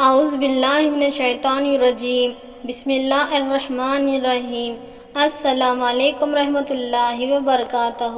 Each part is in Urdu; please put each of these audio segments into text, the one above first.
اعوذ باللہ من الشیطان الرجیم بسم اللہ الرحمن الرحیم السلام علیکم رحمۃ اللہ وبرکاتہ۔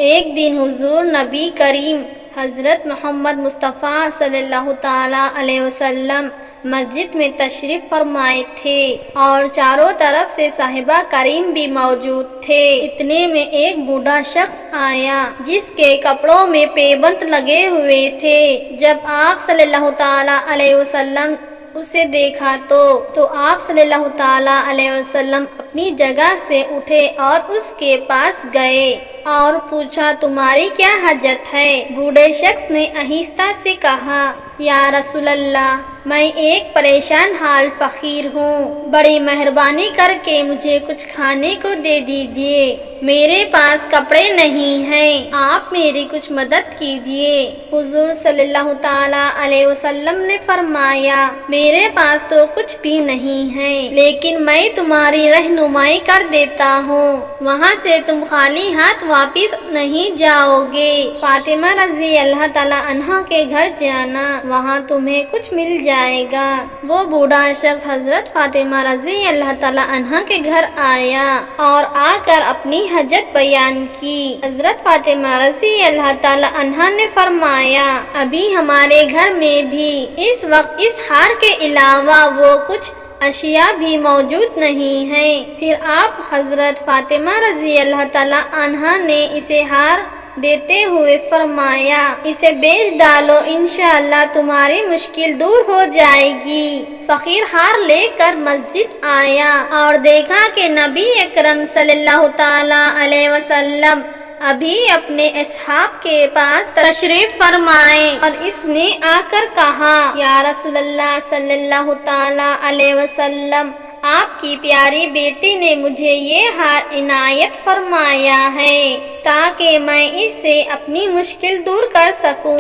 ایک دن حضور نبی کریم حضرت محمد مصطفیٰ صلی اللہ تعالی علیہ وسلم مسجد میں تشریف فرمائے تھے اور چاروں طرف سے صحابہ کریم بھی موجود تھے۔ اتنے میں ایک بوڑھا شخص آیا جس کے کپڑوں میں پیبند لگے ہوئے تھے۔ جب آپ صلی اللہ تعالی علیہ وسلم اسے دیکھا تو آپ صلی اللہ تعالی علیہ وسلم اپنی جگہ سے اٹھے اور اس کے پاس گئے اور پوچھا، تمہاری کیا حاجت ہے؟ بوڑھے شخص نے آہستہ سے کہا، یا رسول اللہ، میں ایک پریشان حال فقیر ہوں، بڑی مہربانی کر کے مجھے کچھ کھانے کو دے دیجیے، میرے پاس کپڑے نہیں ہیں، آپ میری کچھ مدد کیجیے۔ حضور صلی اللہ تعالی علیہ وسلم نے فرمایا، میرے پاس تو کچھ بھی نہیں ہے، لیکن میں تمہاری رہنمائی کر دیتا ہوں، وہاں سے تم خالی ہاتھ واپس نہیں جاؤ گے۔ فاطمہ رضی اللہ تعالی عنہا کے گھر جانا، وہاں تمہیں کچھ مل جائے گا۔ وہ بوڑھا شخص حضرت فاطمہ رضی اللہ تعالی عنہا کے گھر آیا اور آ کر اپنی حاجت بیان کی۔ حضرت فاطمہ رضی اللہ تعالی عنہا نے فرمایا، ابھی ہمارے گھر میں بھی اس وقت اس ہار کے علاوہ وہ کچھ اشیاء بھی موجود نہیں ہیں۔ پھر آپ حضرت فاطمہ رضی اللہ تعالی عنہا نے اسے ہار دیتے ہوئے فرمایا، اسے بیچ ڈالو، انشاءاللہ تمہاری مشکل دور ہو جائے گی۔ فقیر ہار لے کر مسجد آیا اور دیکھا کہ نبی اکرم صلی اللہ تعالی علیہ وسلم ابھی اپنے اصحاب کے پاس تشریف فرمائے، اور اس نے آ کر کہا، یا رسول اللہ صلی اللہ تعالی علیہ وسلم، آپ کی پیاری بیٹی نے مجھے یہ ہار عنایت فرمایا ہے تاکہ میں اس سے اپنی مشکل دور کر سکوں۔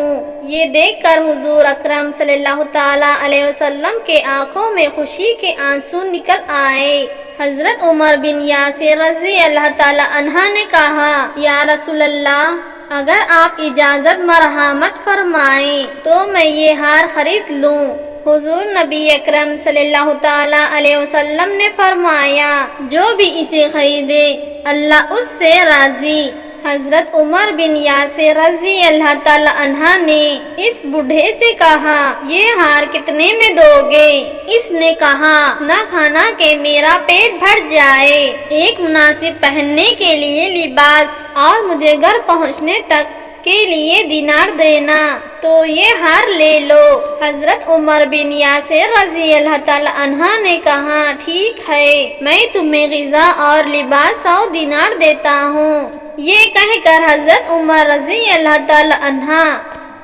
یہ دیکھ کر حضور اکرم صلی اللہ تعالی علیہ وسلم کے آنکھوں میں خوشی کے آنسو نکل آئے۔ حضرت عمر بن یاسر رضی اللہ تعالی عنہ نے کہا، یا رسول اللہ، اگر آپ اجازت مرحمت فرمائیں تو میں یہ ہار خرید لوں۔ حضور نبی اکرم صلی اللہ تعالی علیہ وسلم نے فرمایا، جو بھی اسے خریدے اللہ اس سے راضی۔ حضرت عمر بن یاسر رضی اللہ تعالی عنہ نے اس بوڑھے سے کہا، یہ ہار کتنے میں دو گے؟ اس نے کہا، نہ کھانا کہ میرا پیٹ بھر جائے، ایک مناسب پہننے کے لیے لباس اور مجھے گھر پہنچنے تک کے لیے دینار دینا، تو یہ ہار لے لو۔ حضرت عمر بن یاسر رضی اللہ تعالی عنہ نے کہا، ٹھیک ہے، میں تمہیں غذا اور لباس 100 دینار دیتا ہوں۔ یہ کہہ کر حضرت عمر رضی اللہ تعالی عنہ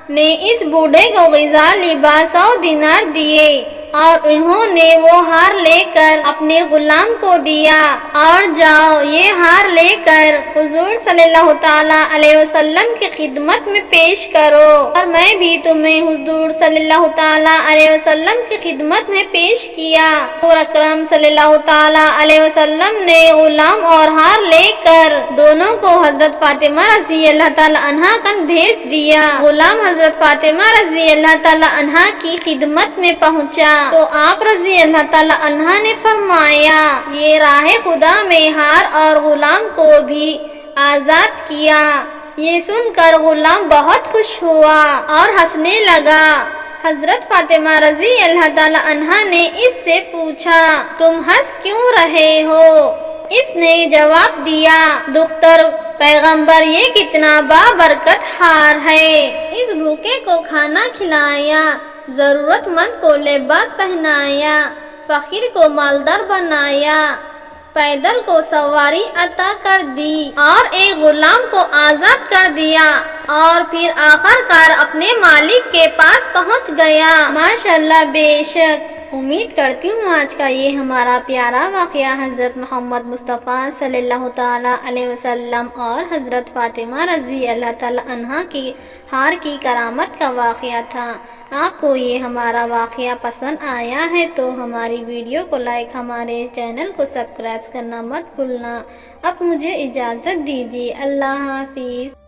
نے اس بوڑھے کو غذا، لباس 100 دینار دیے اور انہوں نے وہ ہار لے کر اپنے غلام کو دیا، اور جاؤ یہ ہار لے کر حضور صلی اللہ تعالی علیہ وسلم کی خدمت میں پیش کرو، اور میں بھی تمہیں حضور صلی اللہ تعالی علیہ وسلم کی خدمت میں پیش کیا۔ حضور اکرم صلی اللہ تعالی علیہ وسلم نے غلام اور ہار لے کر دونوں کو حضرت فاطمہ رضی اللہ تعالی عنہا تک بھیج دیا۔ غلام حضرت فاطمہ رضی اللہ تعالی عنہا کی خدمت میں پہنچا تو آپ رضی اللہ تعالی عنہ نے فرمایا، یہ راہ خدا میں ہار اور غلام کو بھی آزاد کیا۔ یہ سن کر غلام بہت خوش ہوا اور ہنسنے لگا۔ حضرت فاطمہ رضی اللہ تعالی عنہ نے اس سے پوچھا، تم ہنس کیوں رہے ہو؟ اس نے جواب دیا، دختر پیغمبر، یہ کتنا بابرکت ہار ہے، اس بھوکے کو کھانا کھلایا، ضرورت مند کو لباس پہنایا، فقیر کو مالدار بنایا، پیدل کو سواری عطا کر دی، اور ایک غلام کو آزاد کر دیا، اور پھر آخر کار اپنے مالک کے پاس پہنچ گیا۔ ماشاءاللہ، بے شک امید کرتی ہوں آج کا یہ ہمارا پیارا واقعہ حضرت محمد مصطفیٰ صلی اللہ تعالی علیہ وسلم اور حضرت فاطمہ رضی اللہ تعالی عنہا کی ہار کی کرامت کا واقعہ تھا۔ آپ کو یہ ہمارا واقعہ پسند آیا ہے تو ہماری ویڈیو کو لائک، ہمارے چینل کو سبسکرائب کرنا مت بھولنا۔ اب مجھے اجازت دیجیے، اللہ حافظ۔